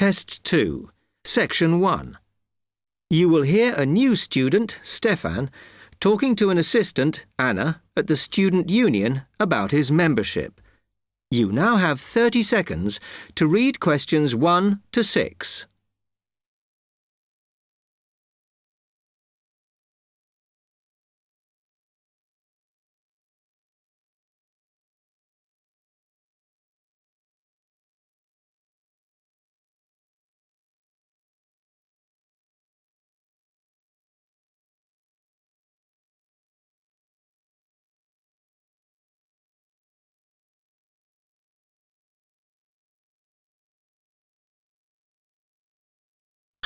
Test 2, Section 1. You will hear a new student, Stefan, talking to an assistant, Anna, at the student union about his membership. You now have 30 seconds to read questions 1 to 6.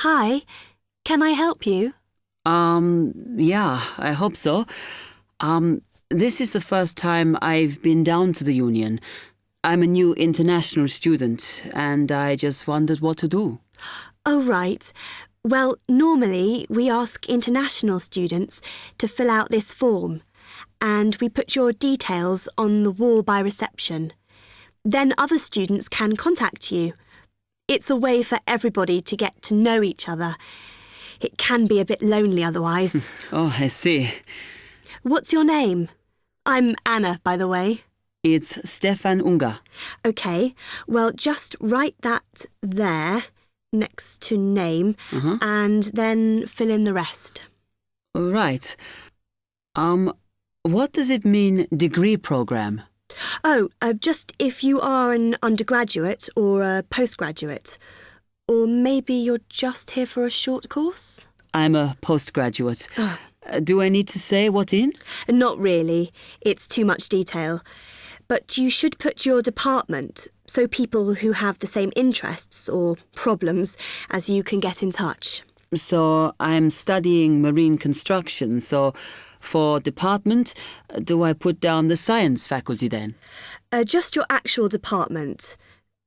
Hi, can I help you? Yeah, I hope so. This is the first time I've been down to the union. I'm a new international student, and I just wondered what to do. Oh, right. Well, normally we ask international students to fill out this form, and we put your details on the wall by reception. Then other students can contact you. It's a way for everybody to get to know each other. It can be a bit lonely otherwise. Oh, I see. What's your name? I'm Anna, by the way. It's Stefan Unger. OK, well, just write that there, next to name, and then fill in the rest. Right. What does it mean, degree program? Oh, just if you are an undergraduate or a postgraduate. Or maybe you're just here for a short course? I'm a postgraduate. Oh. Do I need to say what in? Not really. It's too much detail. But you should put your department so people who have the same interests or problems as you can get in touch. So I'm studying marine construction, so for department, do I put down the science faculty then? Just your actual department.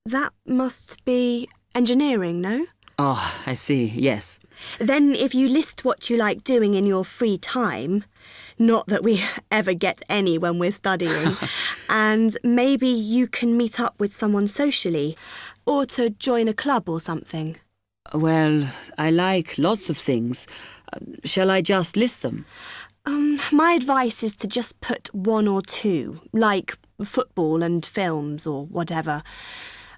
That must be engineering, no? Oh, I see, yes. Then if you list what you like doing in your free time, not that we ever get any when we're studying, and maybe you can meet up with someone socially or to join a club or something. Well, I like lots of things. Shall I just list them? My advice is to just put 1 or 2, like football and films or whatever.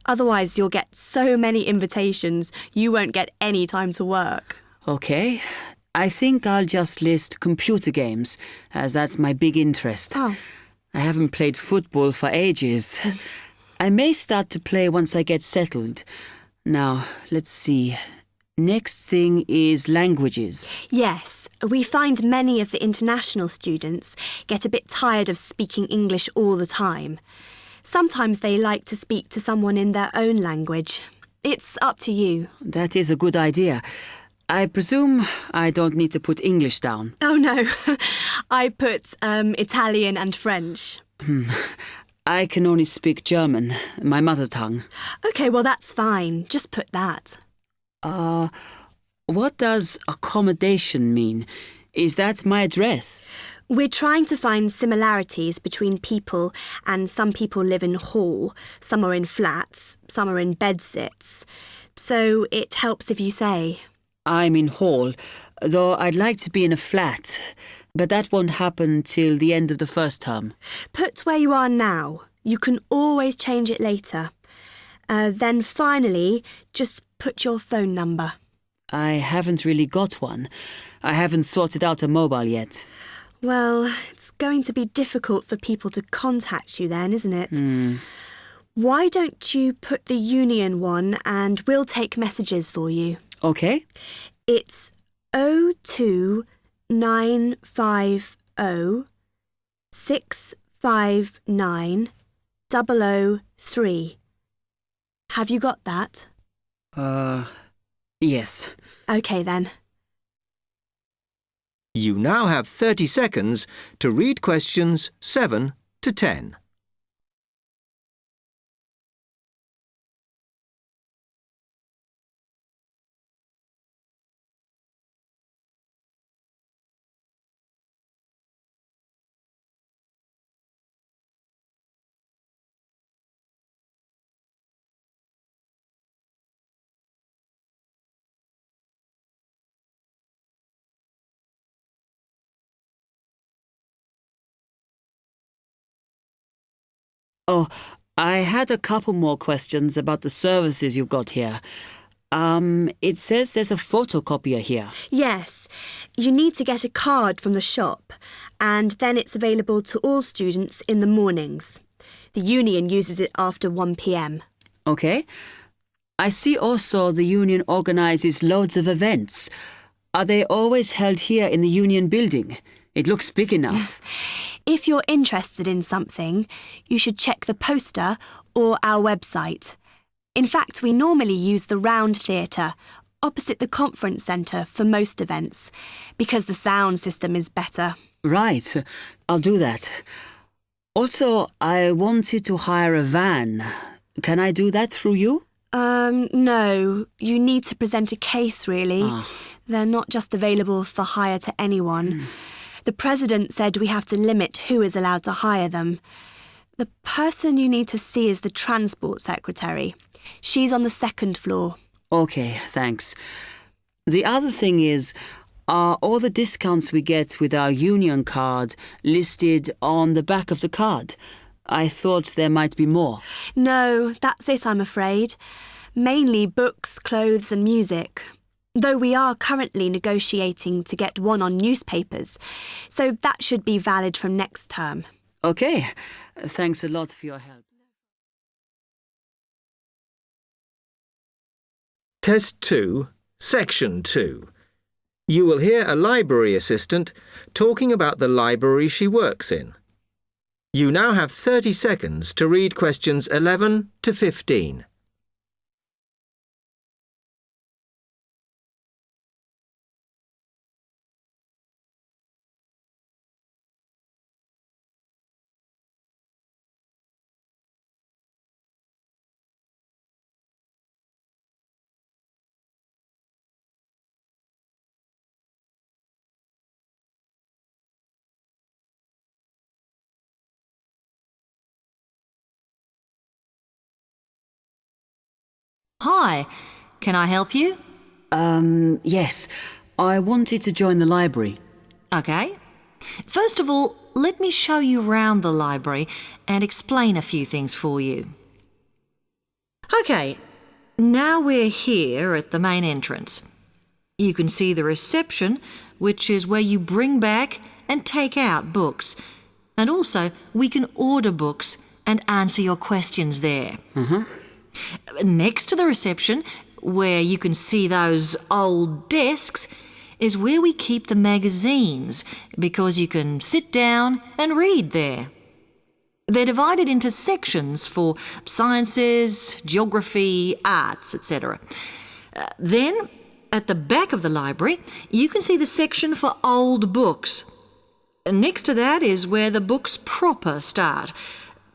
Otherwise, you'll get so many invitations, you won't get any time to work. OK. I think I'll just list computer games, as that's my big interest. Oh. I haven't played football for ages. I may start to play once I get settled. Now, let's see. Next thing is languages. Yes, we find many of the international students get a bit tired of speaking English all the time. Sometimes they like to speak to someone in their own language. It's up to you. That is a good idea. I presume I don't need to put English down. Oh, no. I put Italian and French. I can only speak German, my mother tongue. OK, well, that's fine. Just put that. What does accommodation mean? Is that my address? We're trying to find similarities between people, and some people live in hall, some are in flats, some are in bedsits. So it helps if you say. I'm in hall, though I'd like to be in a flat, but that won't happen till the end of the first term. Put where you are now. You can always change it later. Then finally, just put your phone number. I haven't really got one. I haven't sorted out a mobile yet. Well, it's going to be difficult for people to contact you then, isn't it? Why don't you put the union one and we'll take messages for you? OK. It's 02950 659 003. Have you got that? Yes. OK then. You now have 30 seconds to read questions 7 to 10. Oh, I had a couple more questions about the services you've got here. It says there's a photocopier here. Yes, you need to get a card from the shop, and then it's available to all students in the mornings. The union uses it after 1 p.m. Okay. I see also the union organises loads of events. Are they always held here in the union building? It looks big enough. If you're interested in something, you should check the poster or our website. In fact, we normally use the Round Theatre, opposite the conference centre for most events, because the sound system is better. Right, I'll do that. Also, I wanted to hire a van. Can I do that through you? No. You need to present a case, really. They're not just available for hire to anyone. The president said we have to limit who is allowed to hire them. The person you need to see is the transport secretary. She's on the 2nd floor. Okay, thanks. The other thing is, are all the discounts we get with our union card listed on the back of the card? I thought there might be more. No, that's it, I'm afraid. Mainly books, clothes and music. Though we are currently negotiating to get one on newspapers, so that should be valid from next term. Okay, thanks a lot for your help. Test 2, Section 2. You will hear a library assistant talking about the library she works in. You now have 30 seconds to read questions 11 to 15. Hi, can I help you? Yes. I wanted to join the library. Okay. First of all, let me show you around the library and explain a few things for you. Okay, now we're here at the main entrance. You can see the reception, which is where you bring back and take out books. And also, we can order books and answer your questions there. Next to the reception, where you can see those old desks, is where we keep the magazines, because you can sit down and read there. They're divided into sections for sciences, geography, arts, etc. Then, at the back of the library, you can see the section for old books. Next to that is where the books proper start.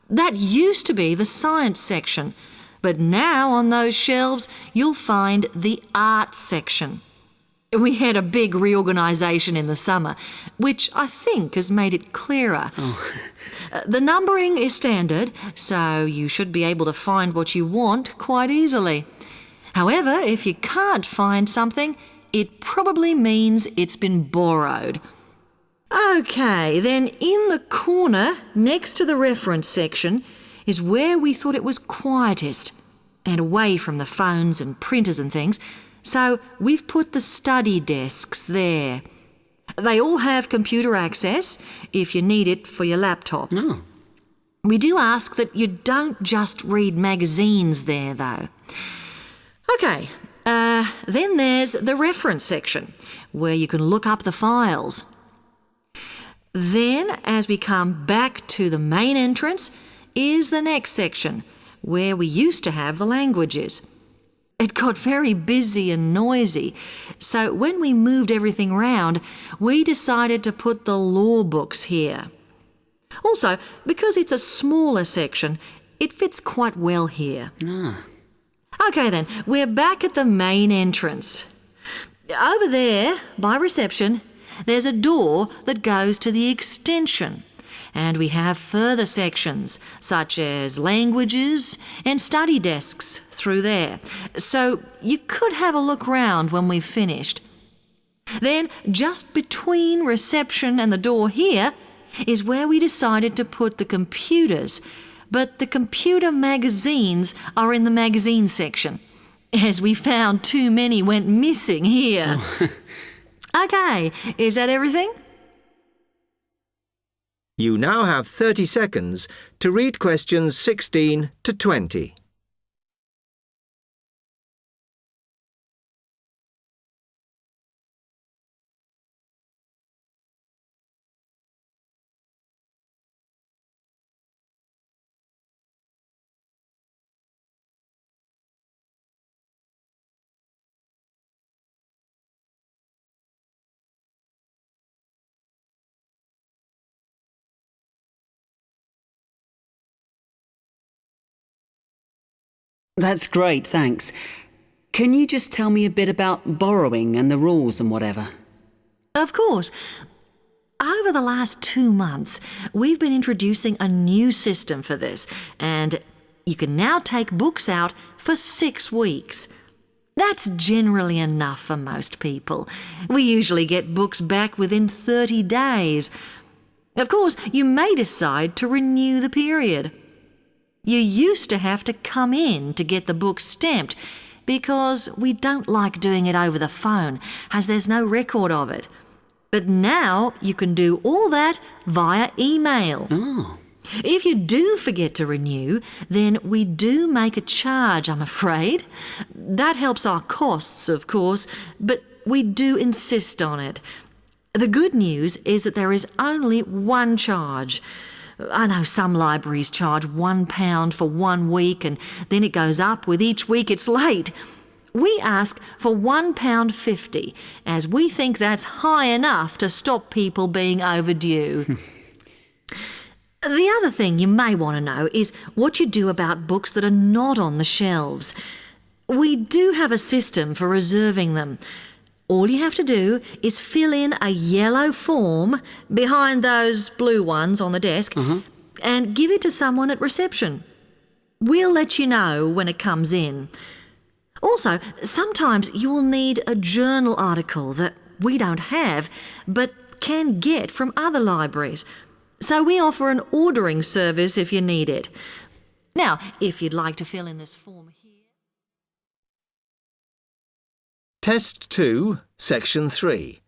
That used to be the science section, but now on those shelves you'll find the art section. We had a big reorganisation in the summer, which I think has made it clearer. The numbering is standard, so you should be able to find what you want quite easily. However, if you can't find something, it probably means it's been borrowed. Okay, then in the corner next to the reference section is where we thought it was quietest and away from the phones and printers and things, so we've put the study desks there. They all have computer access if you need it for your laptop. We do ask that you don't just read magazines there, though. Okay, then there's the reference section, where you can look up the files. Then, as we come back to the main entrance, is the next section, where we used to have the languages. It got very busy and noisy, so when we moved everything round, we decided to put the law books here. Also, because it's a smaller section, it fits quite well here. Okay then, we're back at the main entrance. Over there, by reception, there's a door that goes to the extension, and we have further sections, such as languages and study desks through there. So you could have a look round when we've finished. Then, just between reception and the door here, is where we decided to put the computers, but the computer magazines are in the magazine section, as we found too many went missing here. Okay, is that everything? You now have 30 seconds to read questions 16 to 20. That's great, thanks. Can you just tell me a bit about borrowing and the rules and whatever? Of course. Over the last 2 months, we've been introducing a new system for this, and you can now take books out for 6 weeks. That's generally enough for most people. We usually get books back within 30 days. Of course, you may decide to renew the period. You used to have to come in to get the book stamped because we don't like doing it over the phone, as there's no record of it. But now you can do all that via email. Oh. If you do forget to renew, then we do make a charge, I'm afraid. That helps our costs, of course, but we do insist on it. The good news is that there is only one charge. I know some libraries charge £1 for 1 week and then it goes up with each week it's late. We ask for £1.50 as we think that's high enough to stop people being overdue. The other thing you may want to know is what you do about books that are not on the shelves. We do have a system for reserving them. All you have to do is fill in a yellow form behind those blue ones on the desk and give it to someone at reception. We'll let you know when it comes in. Also, sometimes you will need a journal article that we don't have but can get from other libraries. So we offer an ordering service if you need it. Now, if you'd like to fill in this form here. Test 2, Section 3.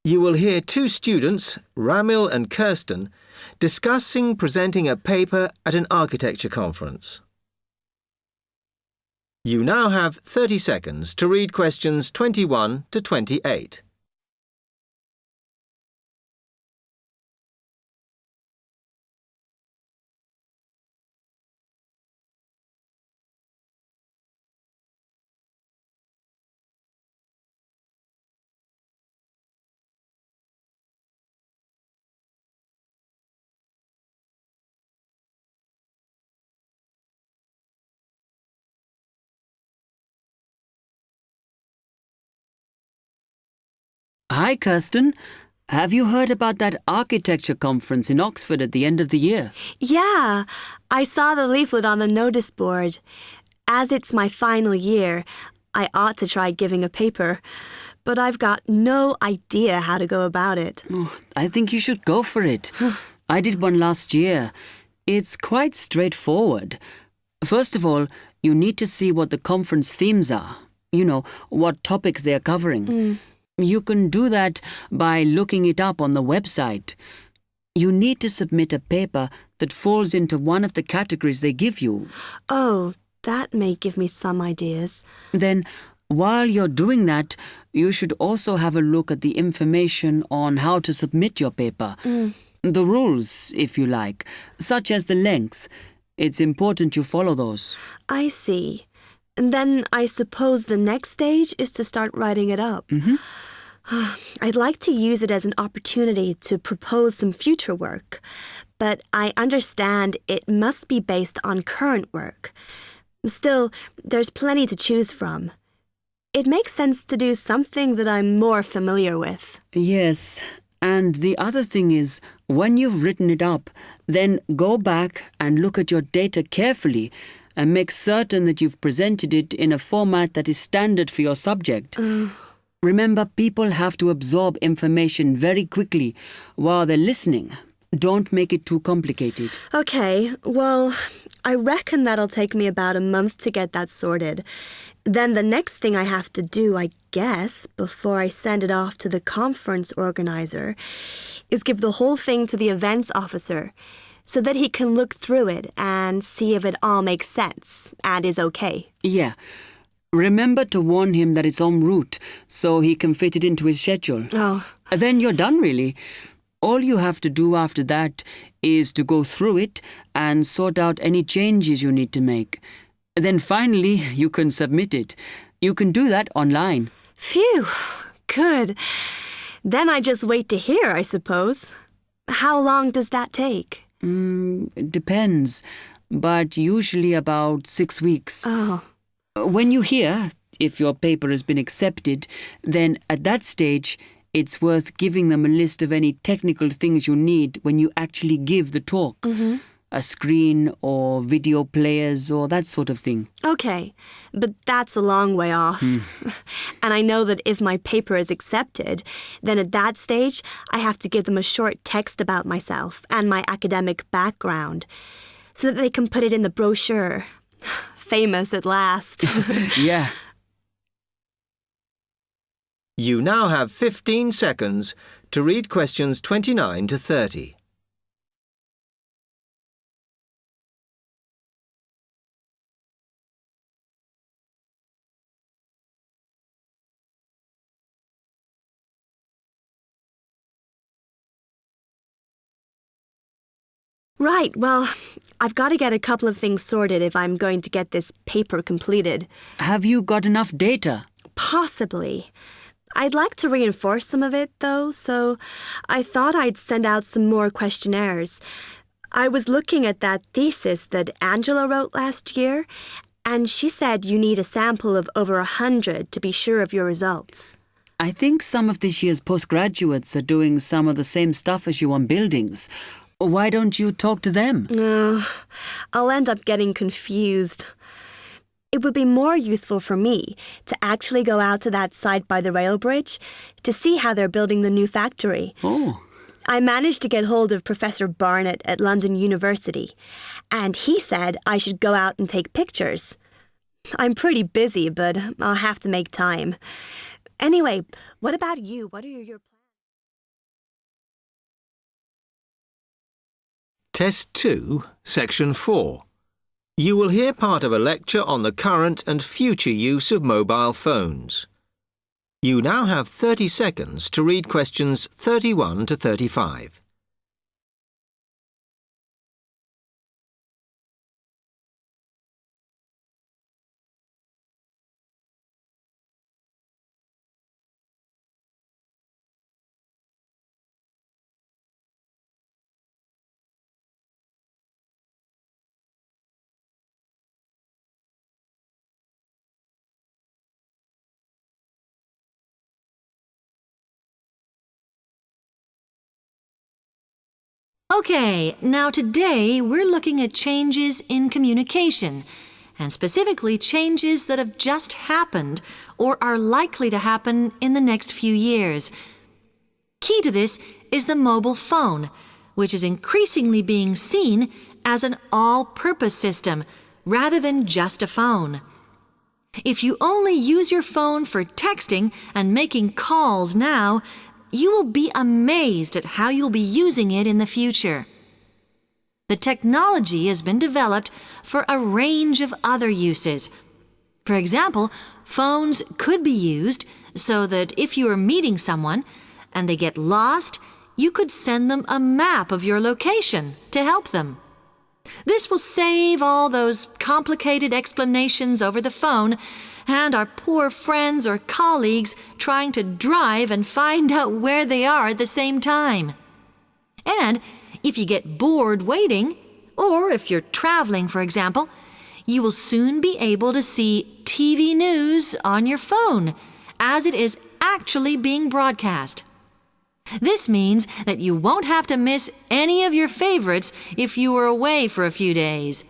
You will hear 2 students, Ramil and Kirsten, discussing presenting a paper at an architecture conference. You now have 30 seconds to read questions 21 to 28. Hi, Kirsten. Have you heard about that architecture conference in Oxford at the end of the year? Yeah, I saw the leaflet on the notice board. As it's my final year, I ought to try giving a paper, but I've got no idea how to go about it. Oh, I think you should go for it. I did one last year. It's quite straightforward. First of all, you need to see what the conference themes are. You know, what topics they're covering. You can do that by looking it up on the website. You need to submit a paper that falls into one of the categories they give you. Oh, that may give me some ideas. Then, while you're doing that, you should also have a look at the information on how to submit your paper. The rules, if you like, such as the length. It's important you follow those. I see. And then I suppose the next stage is to start writing it up. I'd like to use it as an opportunity to propose some future work, but I understand it must be based on current work. Still, there's plenty to choose from. It makes sense to do something that I'm more familiar with. Yes, and the other thing is, when you've written it up, then go back and look at your data carefully and make certain that you've presented it in a format that is standard for your subject. Remember, people have to absorb information very quickly while they're listening. Don't make it too complicated. Okay, well, I reckon that'll take me about a month to get that sorted. Then the next thing I have to do, I guess, before I send it off to the conference organizer, is give the whole thing to the events officer so that he can look through it and see if it all makes sense and is okay. Yeah. Remember to warn him that it's en route so he can fit it into his schedule. Oh. Then you're done, really. All you have to do after that is to go through it and sort out any changes you need to make. Then finally, you can submit it. You can do that online. Phew, good. Then I just wait to hear, I suppose. How long does that take? It depends, but usually about 6 weeks. Oh. When you hear if your paper has been accepted, then at that stage, it's worth giving them a list of any technical things you need when you actually give the talk. Mm-hmm. A screen or video players or that sort of thing. Okay, but that's a long way off. And I know that if my paper is accepted, then at that stage, I have to give them a short text about myself and my academic background so that they can put it in the brochure. Famous at last. Yeah. You now have 15 seconds to read questions 29 to 30. Right, well, I've got to get a couple of things sorted if I'm going to get this paper completed. Have you got enough data? Possibly. I'd like to reinforce some of it, though, so I thought I'd send out some more questionnaires. I was looking at that thesis that Angela wrote last year, and she said you need a sample of over 100 to be sure of your results. I think some of this year's postgraduates are doing some of the same stuff as you on buildings. Why don't you talk to them? I'll end up getting confused. It would be more useful for me to actually go out to that site by the rail bridge to see how they're building the new factory. Oh. I managed to get hold of Professor Barnett at London University, and he said I should go out and take pictures. I'm pretty busy, but I'll have to make time. Anyway, what about you? What are your plans? Test 2, Section 4. You will hear part of a lecture on the current and future use of mobile phones. You now have 30 seconds to read questions 31 to 35. Okay, now today we're looking at changes in communication, and specifically changes that have just happened or are likely to happen in the next few years. Key to this is the mobile phone, which is increasingly being seen as an all-purpose system rather than just a phone. If you only use your phone for texting and making calls now, you will be amazed at how you'll be using it in the future. The technology has been developed for a range of other uses. For example, phones could be used so that if you are meeting someone and they get lost, you could send them a map of your location to help them. This will save all those complicated explanations over the phone and our poor friends or colleagues trying to drive and find out where they are at the same time. And if you get bored waiting, or if you're traveling, for example, you will soon be able to see TV news on your phone as it is actually being broadcast. This means that you won't have to miss any of your favorites if you were away for a few days.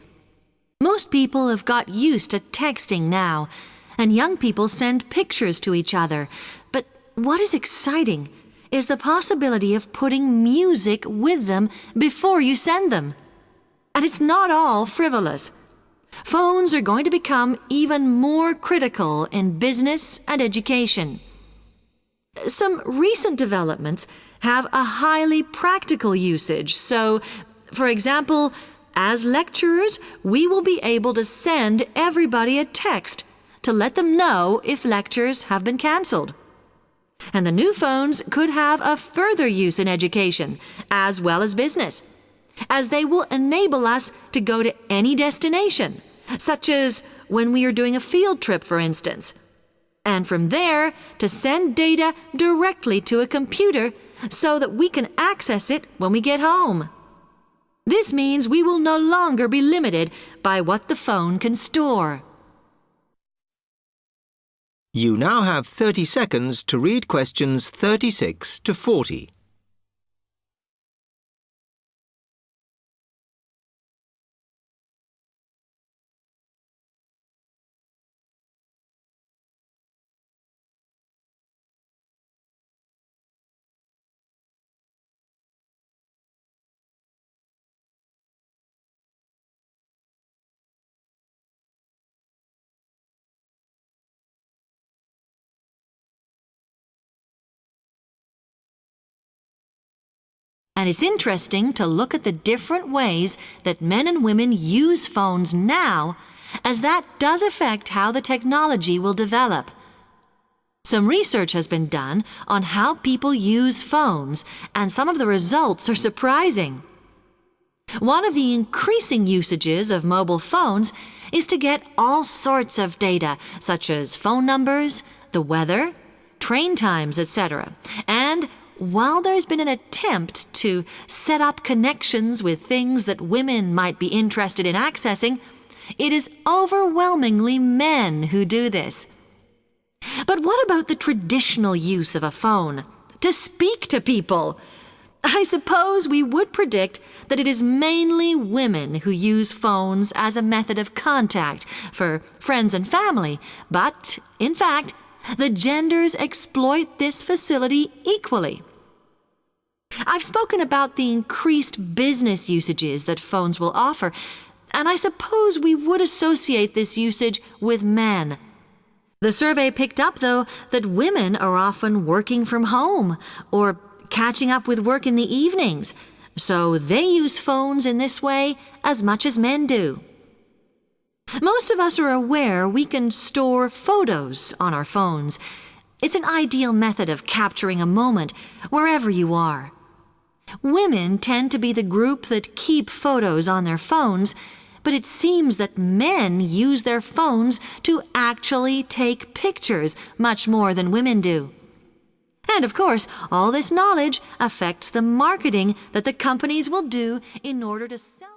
Most people have got used to texting now, and young people send pictures to each other. But what is exciting is the possibility of putting music with them before you send them. And it's not all frivolous. Phones are going to become even more critical in business and education. Some recent developments have a highly practical usage. So, for example, as lecturers, we will be able to send everybody a text to let them know if lectures have been cancelled. And the new phones could have a further use in education, as well as business, as they will enable us to go to any destination, such as when we are doing a field trip, for instance, and from there to send data directly to a computer so that we can access it when we get home. This means we will no longer be limited by what the phone can store. You now have 30 seconds to read questions 36 to 40. And it's interesting to look at the different ways that men and women use phones now, as that does affect how the technology will develop. Some research has been done on how people use phones, and some of the results are surprising. One of the increasing usages of mobile phones is to get all sorts of data, such as phone numbers, the weather, train times, etc. And while there's been an attempt to set up connections with things that women might be interested in accessing, it is overwhelmingly men who do this. But what about the traditional use of a phone? To speak to people? I suppose we would predict that it is mainly women who use phones as a method of contact for friends and family, but, in fact, the genders exploit this facility equally. I've spoken about the increased business usages that phones will offer, and I suppose we would associate this usage with men. The survey picked up, though, that women are often working from home or catching up with work in the evenings, so they use phones in this way as much as men do. Most of us are aware we can store photos on our phones. It's an ideal method of capturing a moment wherever you are. Women tend to be the group that keep photos on their phones, but it seems that men use their phones to actually take pictures much more than women do. And of course, all this knowledge affects the marketing that the companies will do in order to sell